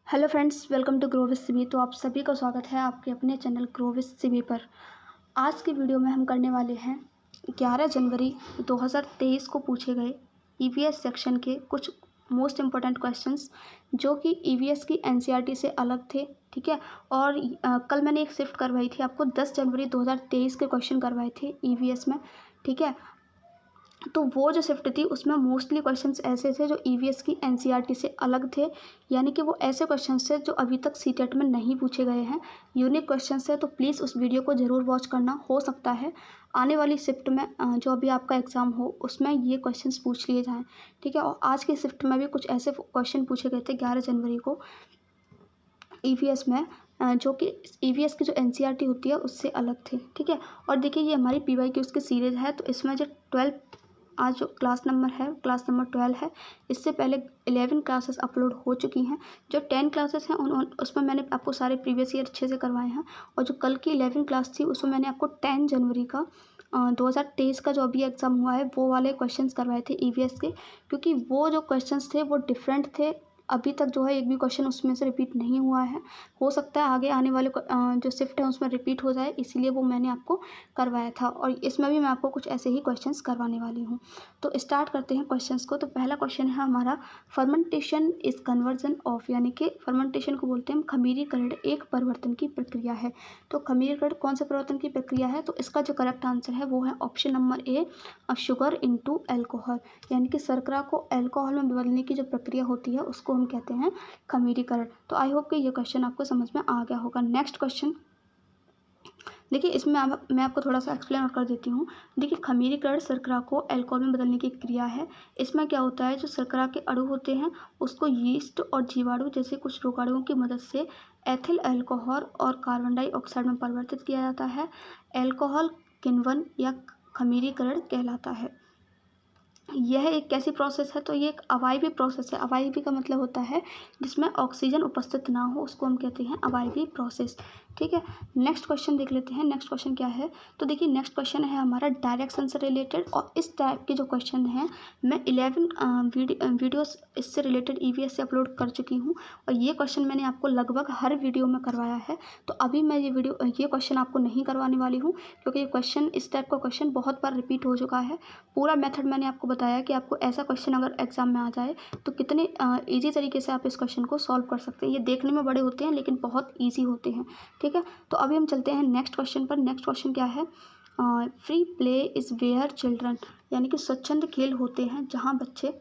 Hello friends, welcome to grow with CB. तो आप सभी का स्वागत है आपके अपने चैनल ग्रो विद सीबी पर। आज की वीडियो में हम करने वाले हैं 11 जनवरी 2023 को पूछे गए ईवीएस सेक्शन के कुछ मोस्ट इम्पोर्टेंट क्वेश्चंस जो कि ईवीएस की एनसीईआरटी से अलग थे। ठीक है। और कल मैंने एक शिफ्ट करवाई थी, आपको 10 जनवरी 2023 के क्वेश्चन करवाए थे ईवीएस में। ठीक है। तो वो जो शिफ्ट थी उसमें मोस्टली क्वेश्चंस ऐसे थे जो ईवीएस की एनसीईआरटी से अलग थे, यानी कि वो ऐसे क्वेश्चंस थे जो अभी तक सीटेट में नहीं पूछे गए हैं, यूनिक क्वेश्चंस है। तो प्लीज़ उस वीडियो को ज़रूर वॉच करना। हो सकता है आने वाली शिफ्ट में जो अभी आपका एग्ज़ाम हो उसमें ये क्वेश्चंस पूछ लिए जाएँ। ठीक है। और आज की शिफ्ट में भी कुछ ऐसे क्वेश्चन पूछे गए थे 11 जनवरी को ईवीएस में, जो कि ईवीएस की जो एनसीईआरटी होती है उससे अलग थे। ठीक है। और देखिए ये हमारी पीवाईक्यूज़ की सीरीज़ है, तो इसमें जो 12 आज जो क्लास नंबर है, क्लास नंबर 12 है। इससे पहले 11 क्लासेस अपलोड हो चुकी हैं। जो 10 क्लासेस हैं उसमें मैंने आपको सारे प्रीवियस ईयर अच्छे से करवाए हैं। और जो कल की 11 क्लास थी उसमें मैंने आपको 10 जनवरी का 2023 का जो अभी एग्ज़ाम हुआ है वो वाले क्वेश्चंस करवाए थे ईवीएस के, क्योंकि वो जो क्वेश्चंस थे वो डिफरेंट थे। अभी तक जो है एक भी क्वेश्चन उसमें से रिपीट नहीं हुआ है। हो सकता है आगे आने वाले जो शिफ्ट है उसमें रिपीट हो जाए, इसीलिए वो मैंने आपको करवाया था। और इसमें भी मैं आपको कुछ ऐसे ही क्वेश्चंस करवाने वाली हूँ। तो स्टार्ट करते हैं क्वेश्चंस को। तो पहला क्वेश्चन है हमारा, फर्मेंटेशन इज कन्वर्जन ऑफ, यानी कि फर्मेंटेशन को बोलते हैं खमीरीकरण, एक परिवर्तन की प्रक्रिया है। तो खमीरीकरण कौन से परिवर्तन की प्रक्रिया है? तो इसका जो करेक्ट आंसर है वो है option number A, sugar into alcohol, यानी कि शर्करा को अल्कोहल में बदलने की जो प्रक्रिया होती है उसको हम कहते हैं खमीरीकरण। तो आई होप कि ये क्वेश्चन आपको समझ में आ गया होगा। नेक्स्ट क्वेश्चन देखिए, इसमें मैं आपको थोड़ा सा एक्सप्लेन और कर देती हूँ। देखिए, खमीरीकरण शर्करा को अल्कोहल में बदलने की क्रिया है। इसमें क्या होता है, जो शर्करा के अणु होते हैं उसको यीस्ट और जीवाणु जैसे कुछ रोगाणुओं की मदद से एथिल अल्कोहल और कार्बन डाइऑक्साइड में परिवर्तित किया जाता है। अल्कोहल किण्वन या खमीरीकरण कहलाता है। यह एक कैसी प्रोसेस है? तो ये एक अवायवीय प्रोसेस है। अवायवीय का मतलब होता है जिसमें ऑक्सीजन उपस्थित ना हो, उसको हम कहते हैं अवायवीय प्रोसेस। ठीक है। नेक्स्ट क्वेश्चन देख लेते हैं। नेक्स्ट क्वेश्चन क्या है? तो देखिए नेक्स्ट क्वेश्चन है हमारा डायरेक्शन से रिलेटेड, और इस टाइप के जो क्वेश्चन हैं मैं 11 वीडियोस इससे रिलेटेड ईवीएस से अपलोड कर चुकी हूँ, और ये क्वेश्चन मैंने आपको लगभग हर वीडियो में करवाया है। तो अभी मैं ये क्वेश्चन आपको नहीं करवाने वाली हूँ, क्योंकि ये क्वेश्चन, इस टाइप का क्वेश्चन बहुत बार रिपीट हो चुका है। पूरा मेथड मैंने आपको बताया कि आपको ऐसा क्वेश्चन अगर एग्जाम में आ जाए तो कितने ईजी तरीके से आप इस क्वेश्चन को सॉल्व कर सकते हैं। ये देखने में बड़े होते हैं लेकिन बहुत ईजी होते हैं। ठीक है। तो अभी हम चलते हैं नेक्स्ट क्वेश्चन पर। नेक्स्ट क्वेश्चन क्या है? Free play is where children, यानी कि स्वच्छंद खेल होते हैं जहाँ बच्चे,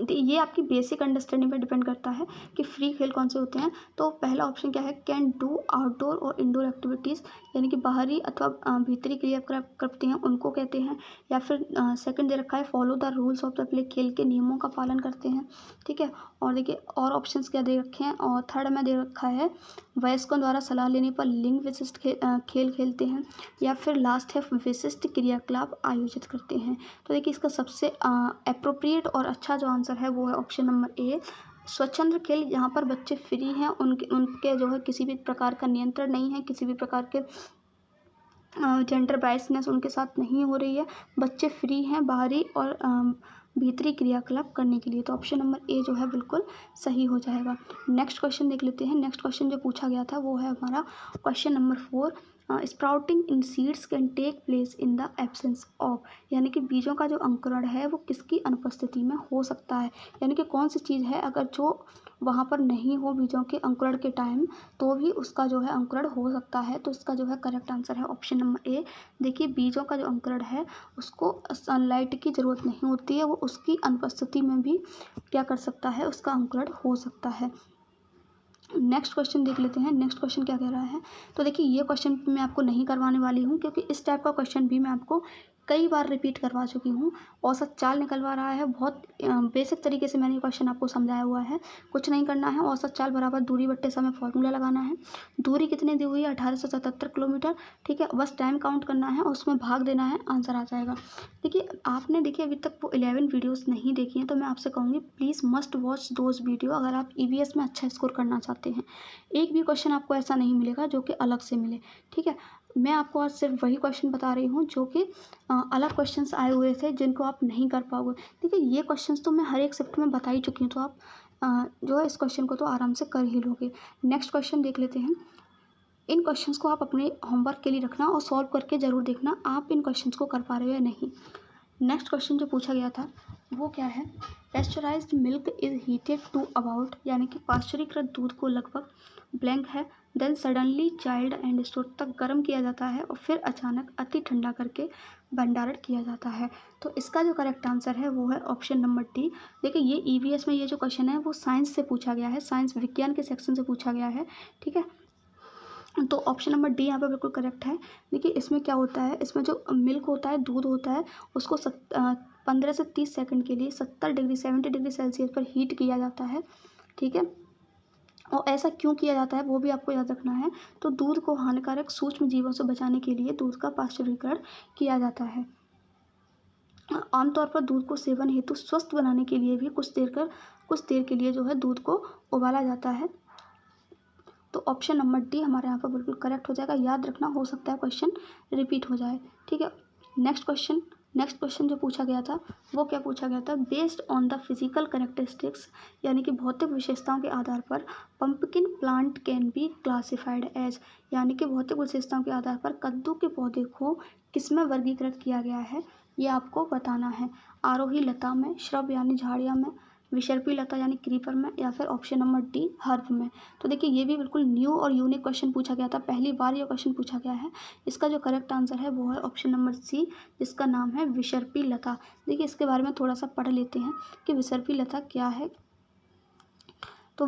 ये आपकी बेसिक अंडरस्टैंडिंग पर डिपेंड करता है कि फ्री खेल कौन से होते हैं। तो पहला ऑप्शन क्या है? कैन डू आउटडोर और इंडोर एक्टिविटीज़, यानी कि बाहरी अथवा भीतरी क्रियाकलाप करते हैं उनको कहते हैं। या फिर सेकंड दे रखा है, follow the rules of the play, खेल के नियमों का पालन करते हैं। ठीक है। और देखिए और ऑप्शंस क्या दे रखे हैं, और थर्ड में दे रखा है, वयस्कों द्वारा सलाह लेने पर लिंग विशिष्ट खेल खेलते हैं। या फिर लास्ट है, विशिष्ट क्रियाकलाप आयोजित करते हैं। तो देखिए इसका सबसे अप्रोप्रिएट और अच्छा जो आंसर है वो है ऑप्शन नंबर ए, स्वच्छंद खेल। यहाँ पर बच्चे फ्री हैं, उनके जो है किसी भी प्रकार का नियंत्रण नहीं है, किसी भी प्रकार के जेंडर बायसनेस उनके साथ नहीं हो रही है। बच्चे फ्री हैं बाहरी और भीतरी क्रियाकलाप करने के लिए। तो ऑप्शन नंबर ए जो है बिल्कुल सही हो जाएगा। नेक्स्ट क्वेश्चन देख लेते हैं। नेक्स्ट क्वेश्चन जो पूछा गया था वो है हमारा question number 4, sprouting in seeds can take place in the absence of, यानी कि बीजों का जो अंकुरण है वो किसकी अनुपस्थिति में हो सकता है, यानी कि कौन सी चीज़ है अगर जो वहाँ पर नहीं हो बीजों के अंकुरण के टाइम, तो भी उसका जो है अंकुरण हो सकता है। तो इसका जो है करेक्ट आंसर है ऑप्शन नंबर ए। देखिए बीजों का जो अंकुरण है उसको सनलाइट की ज़रूरत नहीं होती है, वो उसकी अनुपस्थिति में भी क्या कर सकता है, उसका अंकुरण हो सकता है। नेक्स्ट क्वेश्चन देख लेते हैं। नेक्स्ट क्वेश्चन क्या कह रहा है? तो देखिए ये क्वेश्चन मैं आपको नहीं करवाने वाली हूँ, क्योंकि इस टाइप का क्वेश्चन भी मैं आपको कई बार रिपीट करवा चुकी हूँ। औसत चाल निकलवा रहा है, बहुत बेसिक तरीके से मैंने क्वेश्चन आपको समझाया हुआ है। कुछ नहीं करना है, औसत चाल बराबर दूरी बट्टे समय फॉर्मूला लगाना है। दूरी कितनी दी हुई है? 1877 किलोमीटर। ठीक है। बस टाइम काउंट करना है और उसमें भाग देना है, आंसर आ जाएगा। देखिए आपने देखिए अभी तक वो 11 वीडियोस नहीं देखी हैं, तो मैं आपसे कहूँगी please must watch those video, अगर आप ईवीएस में अच्छा स्कोर करना चाहते हैं। एक भी क्वेश्चन आपको ऐसा नहीं मिलेगा जो कि अलग से मिले। ठीक है। मैं आपको आज सिर्फ वही क्वेश्चन बता रही हूँ जो कि अलग क्वेश्चंस आए हुए थे जिनको आप नहीं कर पाओगे। देखिए ये क्वेश्चंस तो मैं हर एक शिफ्ट में बता ही चुकी हूँ, तो आप जो है इस क्वेश्चन को तो आराम से कर ही लोगे। नेक्स्ट क्वेश्चन देख लेते हैं। इन क्वेश्चंस को आप अपने होमवर्क के लिए रखना और सॉल्व करके ज़रूर देखना आप इन क्वेश्चंस को कर पा रहे हो या नहीं। नेक्स्ट क्वेश्चन जो पूछा गया था वो क्या है, pasteurised milk is heated to about, यानी कि पाश्चरीकृत दूध को लगभग ब्लैंक है, then suddenly chilled and store तक गर्म किया जाता है और फिर अचानक अति ठंडा करके भंडारण किया जाता है। तो इसका जो करेक्ट आंसर है वो है ऑप्शन नंबर डी। देखिए ये ईवीएस में ये जो क्वेश्चन है वो साइंस से पूछा गया है, साइंस विज्ञान के सेक्शन से पूछा गया है, ठीक है। तो ऑप्शन नंबर डी यहाँ पे बिल्कुल करेक्ट है। देखिए इसमें क्या होता है, इसमें जो मिल्क होता है, दूध होता है, उसको 15 से 30 सेकंड के लिए 70 डिग्री सेल्सियस पर हीट किया जाता है, ठीक है। और ऐसा क्यों किया जाता है वो भी आपको याद रखना है। तो दूध को हानिकारक सूक्ष्म जीवों से बचाने के लिए दूध का पाश्चरीकरण किया जाता है। आमतौर पर दूध को सेवन हेतु स्वस्थ बनाने के लिए भी कुछ देर के लिए जो है दूध को उबाला जाता है। तो ऑप्शन नंबर डी हमारे यहाँ पर बिल्कुल करेक्ट हो जाएगा। याद रखना, हो सकता है क्वेश्चन रिपीट हो जाए, ठीक है। नेक्स्ट क्वेश्चन जो पूछा गया था वो क्या पूछा गया था, based on the physical characteristics, यानी कि भौतिक विशेषताओं के आधार पर pumpkin plant can be classified as, यानी कि भौतिक विशेषताओं के आधार पर कद्दू के पौधे को किसमें वर्गीकृत किया गया है ये आपको बताना है। आरोही लता में, श्रब यानी झाड़ियाँ में, विसर्पी लता यानी क्रीपर में, या फिर ऑप्शन नंबर डी हर्ब में। तो देखिए ये भी बिल्कुल न्यू और यूनिक क्वेश्चन पूछा गया था, पहली बार ये क्वेश्चन पूछा गया है। इसका जो करेक्ट आंसर है वो है ऑप्शन नंबर सी, जिसका नाम है विसर्पी लता। देखिए इसके बारे में थोड़ा सा पढ़ लेते हैं कि विसर्पी लता क्या है। तो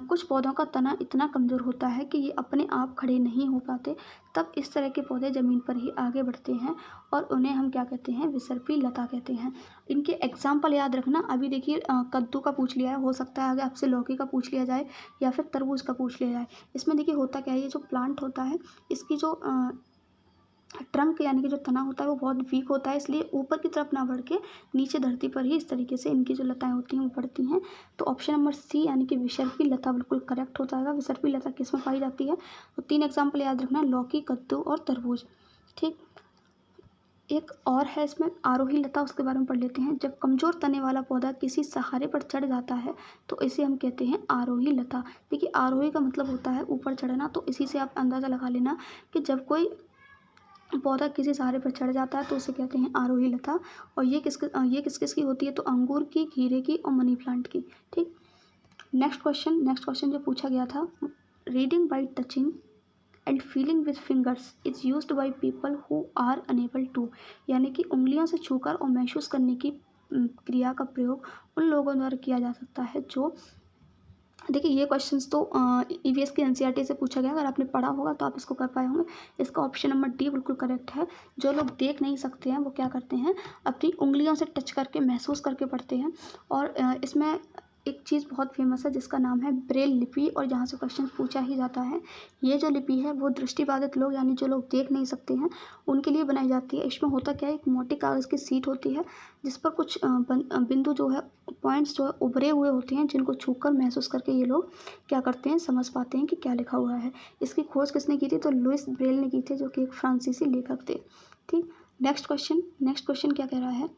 कुछ पौधों का तना इतना कमज़ोर होता है कि ये अपने आप खड़े नहीं हो पाते, तब इस तरह के पौधे ज़मीन पर ही आगे बढ़ते हैं और उन्हें हम क्या कहते हैं, विसर्पी लता कहते हैं। इनके एग्जाम्पल याद रखना। अभी देखिए कद्दू का पूछ लिया है, हो सकता है आगे आपसे लौकी का पूछ लिया जाए या फिर तरबूज का पूछ लिया जाए। इसमें देखिए होता क्या है, ये जो प्लांट होता है इसकी जो ट्रंक यानी कि जो तना होता है वो बहुत वीक होता है, इसलिए ऊपर की तरफ ना बढ़ के नीचे धरती पर ही इस तरीके से इनकी जो लताएं होती हैं वो बढ़ती हैं। तो ऑप्शन नंबर सी यानी कि विसर्पी लता बिल्कुल करेक्ट हो जाएगा। विसर्पी लता किस में पाई जाती है, तो 3 एग्जाम्पल याद रखना, लौकी, कद्दू और तरबूज, ठीक। एक और है इसमें आरोही लता, उसके बारे में पढ़ लेते हैं। जब कमज़ोर तने वाला पौधा किसी सहारे पर चढ़ जाता है तो इसे हम कहते हैं आरोही लता। देखिए आरोही का मतलब होता है ऊपर चढ़ना, तो इसी से आप अंदाज़ा लगा लेना कि जब कोई पौधा किसी सहारे पर चढ़ जाता है तो उसे कहते हैं आरोही लता। और ये किस किस की होती है, तो अंगूर की, खीरे की और मनी प्लांट की, ठीक। नेक्स्ट क्वेश्चन जो पूछा गया था, reading by touching and feeling with fingers is used by people who are unable to, यानी कि उंगलियों से छूकर और महसूस करने की क्रिया का प्रयोग उन लोगों द्वारा किया जा सकता है जो, देखिए ये क्वेश्चंस तो ईवीएस की एनसीईआरटी से पूछा गया, अगर आपने पढ़ा होगा तो आप इसको कर पाए होंगे। इसका ऑप्शन नंबर डी बिल्कुल करेक्ट है। जो लोग देख नहीं सकते हैं वो क्या करते हैं, अपनी उंगलियों से टच करके महसूस करके पढ़ते हैं। और इसमें एक चीज़ बहुत फेमस है जिसका नाम है ब्रेल लिपि, और जहाँ से क्वेश्चन पूछा ही जाता है। ये जो लिपि है वो दृष्टिबाधित लोग यानी जो लोग देख नहीं सकते हैं उनके लिए बनाई जाती है। इसमें होता क्या है, एक मोटी कागज़ की सीट होती है जिस पर कुछ बिंदु जो है, पॉइंट्स जो है उभरे हुए होते हैं, जिनको छूकर महसूस करके ये लोग क्या करते हैं, समझ पाते हैं कि क्या लिखा हुआ है। इसकी खोज किसने की थी, तो लुइस ब्रेल ने की थी, जो कि एक फ्रांसीसी लेखक थे, ठीक। नेक्स्ट क्वेश्चन क्या कह रहा है,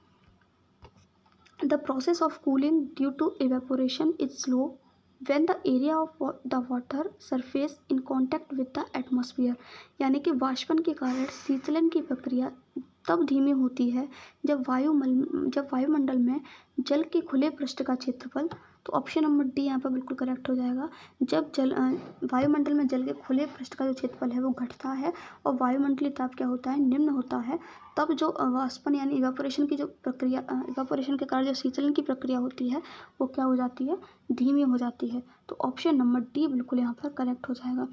the process of cooling due to evaporation is slow when the area of the water surface in contact with the atmosphere, यानी कि वाष्पन के कारण शीतलन की प्रक्रिया तब धीमी होती है जब वायुमंडल में जल के खुले पृष्ठ का क्षेत्रफल, तो ऑप्शन नंबर डी यहाँ पर बिल्कुल करेक्ट हो जाएगा। जब वायुमंडल में जल के खुले पृष्ठ का जो क्षेत्रफल है वो घटता है और वायुमंडलीय ताप क्या होता है, निम्न होता है, तब जो वाष्पन यानी इवापोरेशन की जो प्रक्रिया, इवापोरेशन के कारण जो शीतलन की प्रक्रिया होती है वो क्या हो जाती है, धीमी हो जाती है। तो ऑप्शन नंबर डी बिल्कुल यहाँ पर करेक्ट हो जाएगा।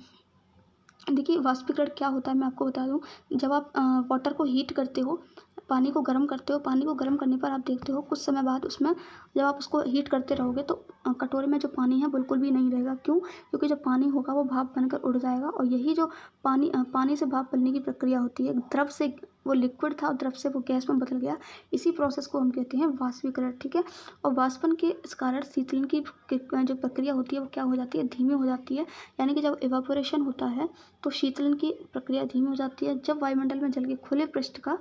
देखिए वाष्पीकरण क्या होता है मैं आपको बता दूं, जब आप वाटर को हीट करते हो, पानी को गर्म करते हो, पानी को गर्म करने पर आप देखते हो कुछ समय बाद उसमें जब आप उसको हीट करते रहोगे तो कटोरे में जो पानी है बिल्कुल भी नहीं रहेगा। क्यों, क्योंकि जो पानी होगा वो भाप बनकर उड़ जाएगा, और यही जो पानी से भाप बनने की प्रक्रिया होती है, द्रव से वो लिक्विड था और द्रव से वो गैस में बदल गया, इसी प्रोसेस को हम कहते हैं वाष्पीकरण, ठीक है। और वाष्पन के इस कारण शीतलन की जो प्रक्रिया होती है वो क्या हो जाती है, धीमी हो जाती है। यानी कि जब इवापोरेशन होता है तो शीतलन की प्रक्रिया धीमी हो जाती है जब वायुमंडल में जल के खुले पृष्ठ का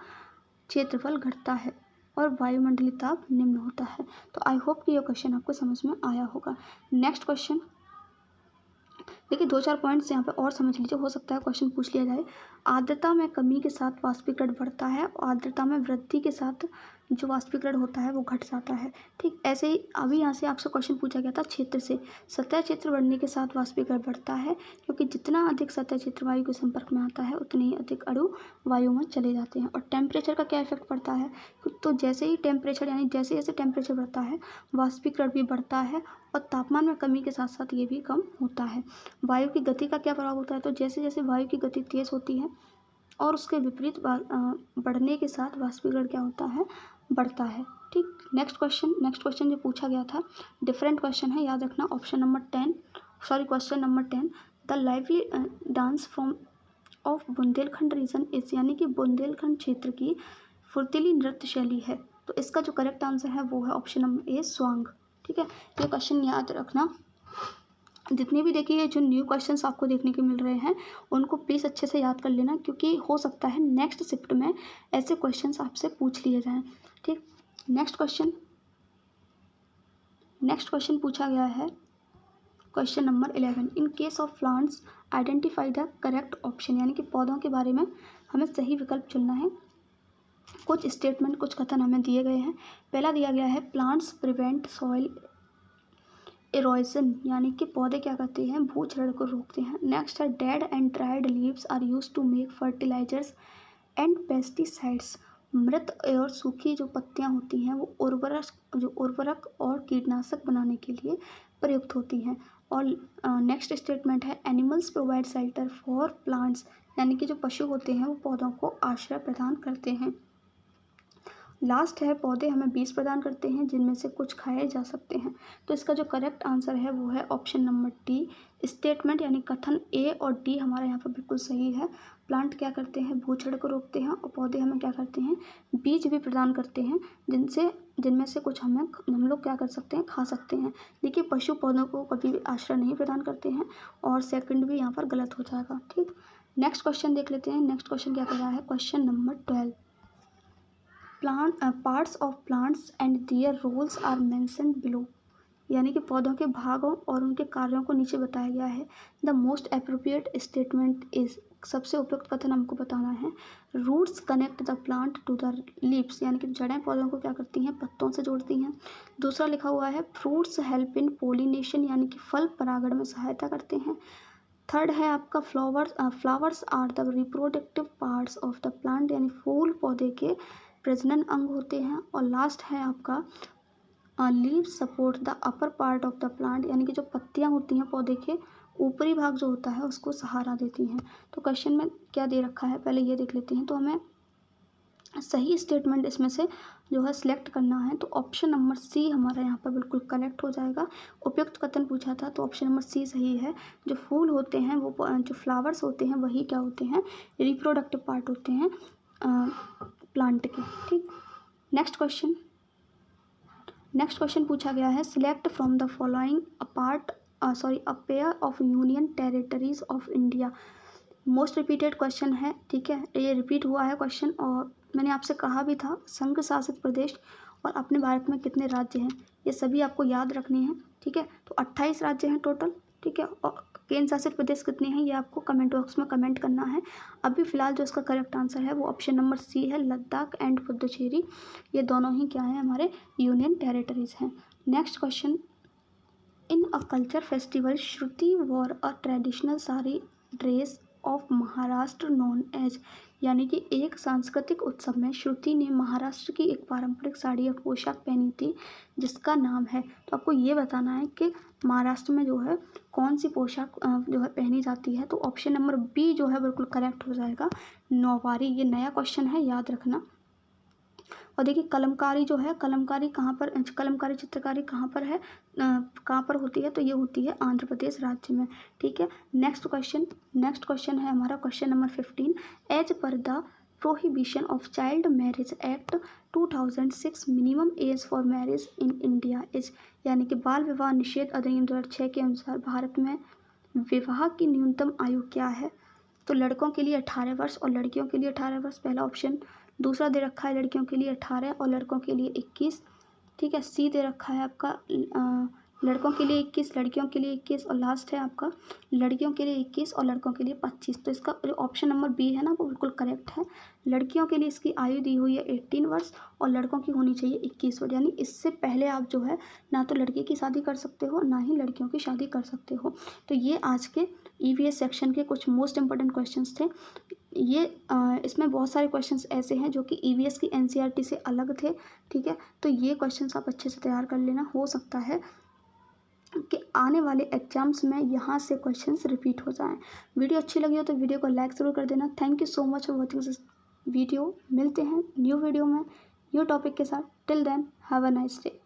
क्षेत्रफल घटता है। और वायुमंडलीय ताप निम्न होता है। तो आई होप कि यह क्वेश्चन आपको समझ में आया होगा। नेक्स्ट क्वेश्चन देखिए, 2-4 पॉइंट्स यहाँ पे और समझ लीजिए, हो सकता है क्वेश्चन पूछ लिया जाए। आर्द्रता में कमी के साथ वाष्पीकरण बढ़ता है और आर्द्रता में वृद्धि के साथ जो वाष्पीकरण होता है वो घट जाता है। ठीक ऐसे ही अभी यहाँ से आपसे क्वेश्चन पूछा गया था क्षेत्र से। सतह क्षेत्र बढ़ने के साथ वाष्पीकरण बढ़ता है, क्योंकि जितना अधिक सतह क्षेत्र वायु के संपर्क में आता है उतने ही अधिक अणु वायु में चले जाते हैं। और टेम्परेचर का क्या इफेक्ट पड़ता है, तो जैसे ही टेम्परेचर यानी जैसे जैसे टेम्परेचर बढ़ता है वाष्पीकरण भी बढ़ता है और तापमान में कमी के साथ साथ ये भी कम होता है। वायु की गति का क्या प्रभाव होता है, तो जैसे जैसे वायु की गति तेज होती है और उसके विपरीत बढ़ने के साथ वाष्पीकरण क्या होता है, बढ़ता है। ठीक, नेक्स्ट क्वेश्चन जो पूछा गया था डिफरेंट क्वेश्चन है, याद रखना। Option number 10 question number 10, the lively dance from of Bundelkhand region is, यानी कि बुंदेलखंड क्षेत्र की फुर्तीली नृत्य शैली है। तो इसका जो करेक्ट आंसर है वो है ऑप्शन नंबर ए, स्वांग। ठीक है, ये क्वेश्चन याद रखना। जितने भी देखिए जो न्यू क्वेश्चंस आपको देखने को मिल रहे हैं उनको प्लीज़ अच्छे से याद कर लेना, क्योंकि हो सकता है नेक्स्ट शिफ्ट में ऐसे क्वेश्चंस आपसे पूछ लिए जाएं। ठीक, नेक्स्ट क्वेश्चन पूछा गया है question number 11, in case of plants identify the correct option, यानी कि पौधों के बारे में हमें सही विकल्प चुनना है। कुछ स्टेटमेंट, कुछ कथन हमें दिए गए हैं। पहला दिया गया है प्लांट्स प्रिवेंट सॉइल इरोजन, यानी कि पौधे क्या करते हैं, भूक्षरण को रोकते हैं। नेक्स्ट है dead and dried leaves are used to make fertilisers and pesticides, मृत और सूखी जो पत्तियां होती हैं वो उर्वरक और कीटनाशक बनाने के लिए प्रयुक्त होती हैं। और नेक्स्ट स्टेटमेंट है animals provide shelter for plants, यानी कि जो पशु होते हैं वो पौधों को आश्रय प्रदान करते हैं। लास्ट है पौधे हमें बीज प्रदान करते हैं जिनमें से कुछ खाए जा सकते हैं। तो इसका जो करेक्ट आंसर है वो है ऑप्शन नंबर डी, स्टेटमेंट यानी कथन ए और डी हमारा यहाँ पर बिल्कुल सही है। प्लांट क्या करते हैं, भूक्षरण को रोकते हैं और पौधे हमें क्या करते हैं, बीज भी प्रदान करते हैं जिनमें से कुछ हम लोग क्या कर सकते हैं, खा सकते हैं। देखिए, पशु पौधों को कभी भी आश्रय नहीं प्रदान करते हैं और सेकंड भी यहाँ पर गलत हो जाएगा। ठीक, नेक्स्ट क्वेश्चन देख लेते हैं। नेक्स्ट क्वेश्चन क्या कर रहा है, question number 12, parts of plants and their roles are mentioned below, यानी कि पौधों के भागों और उनके कार्यों को नीचे बताया गया है। The most appropriate statement is, सबसे उपयुक्त कथन हमको बताना है। Roots connect the plant to the leaves, यानी कि जड़ें पौधों को क्या करती हैं, पत्तों से जोड़ती हैं। दूसरा लिखा हुआ है फ्रूट्स हेल्प इन पोलिनेशन, यानी कि फल परागण में सहायता करते हैं। थर्ड है आपका flowers are the reproductive parts of the plant, यानी फूल पौधे के प्रजनन अंग होते हैं। और लास्ट है आपका leaves support the upper part of the plant, यानी कि जो पत्तियां होती हैं पौधे के ऊपरी भाग जो होता है उसको सहारा देती हैं। तो क्वेश्चन में क्या दे रखा है पहले ये देख लेते हैं। तो हमें सही स्टेटमेंट इसमें से जो है सिलेक्ट करना है, तो ऑप्शन नंबर सी हमारा यहाँ पर बिल्कुल करेक्ट हो जाएगा। उपयुक्त कथन पूछा था तो ऑप्शन नंबर सी सही है। जो फूल होते हैं वो जो फ्लावर्स होते हैं वही क्या होते हैं, रिप्रोडक्टिव पार्ट होते हैं प्लांट के। ठीक, नेक्स्ट क्वेश्चन पूछा गया है select from the following a pair of union territories of India. Most repeated question है, ठीक है, ये रिपीट हुआ है क्वेश्चन। और मैंने आपसे कहा भी था संघ शासित प्रदेश और अपने भारत में कितने राज्य हैं ये सभी आपको याद रखने हैं। ठीक है, तो 28 राज्य हैं टोटल। ठीक है, और केंद्र शासित प्रदेश कितने हैं ये आपको कमेंट बॉक्स में कमेंट करना है। अभी फिलहाल जो इसका करेक्ट आंसर है वो ऑप्शन नंबर सी है, लद्दाख एंड पुडुचेरी, ये दोनों ही क्या हैं, हमारे यूनियन टेरिटरीज हैं। Next question, in a culture festival Shruti wore a traditional sari dress of Maharashtra known as, यानी कि एक सांस्कृतिक उत्सव में श्रुति ने महाराष्ट्र की एक पारंपरिक साड़ी या पोशाक पहनी थी जिसका नाम है। तो आपको ये बताना है कि महाराष्ट्र में जो है कौन सी पोशाक जो है पहनी जाती है। तो ऑप्शन नंबर बी जो है बिल्कुल करेक्ट हो जाएगा, नौवारी। ये नया क्वेश्चन है, याद रखना। और देखिए कलमकारी जो है, कलमकारी चित्रकारी कहाँ पर है, कहाँ पर होती है, तो ये होती है आंध्र प्रदेश राज्य में। ठीक है, नेक्स्ट क्वेश्चन है हमारा क्वेश्चन नंबर 15, एज पर the prohibition of child marriage act 2006 minimum age for marriage in India is, यानी कि बाल विवाह निषेध अधिनियम 2006 के अनुसार भारत में विवाह की न्यूनतम आयु क्या है। तो लड़कों के लिए 18 वर्ष और लड़कियों के लिए 18 वर्ष, पहला ऑप्शन। दूसरा दे रखा है लड़कियों के लिए 18 और लड़कों के लिए 21। ठीक है, सी दे रखा है आपका लड़कों के लिए 21, लड़कियों के लिए 21 और लास्ट है आपका लड़कियों के लिए 21 और लड़कों के लिए 25। तो इसका जो ऑप्शन नंबर बी है ना वो बिल्कुल करेक्ट है। लड़कियों के लिए इसकी आयु दी हुई है 18 वर्ष और लड़कों की होनी चाहिए 21 वर्ष, यानी इससे पहले आप जो है ना तो लड़के की शादी कर सकते हो ना ही लड़कियों की शादी कर सकते हो। तो ये आज के ईवीएस सेक्शन के कुछ मोस्ट इंपॉर्टेंट क्वेश्चंस थे। ये इसमें बहुत सारे क्वेश्चंस ऐसे हैं जो कि ईवीएस की एनसीईआरटी से अलग थे। ठीक है, तो ये क्वेश्चंस आप अच्छे से तैयार कर लेना। हो सकता है कि आने वाले एग्जाम्स में यहाँ से क्वेश्चंस रिपीट हो जाएं। वीडियो अच्छी लगी हो तो वीडियो को लाइक ज़रूर कर देना। Thank you so much for watching this video. मिलते हैं न्यू वीडियो में न्यू टॉपिक के साथ। Till then have a nice day.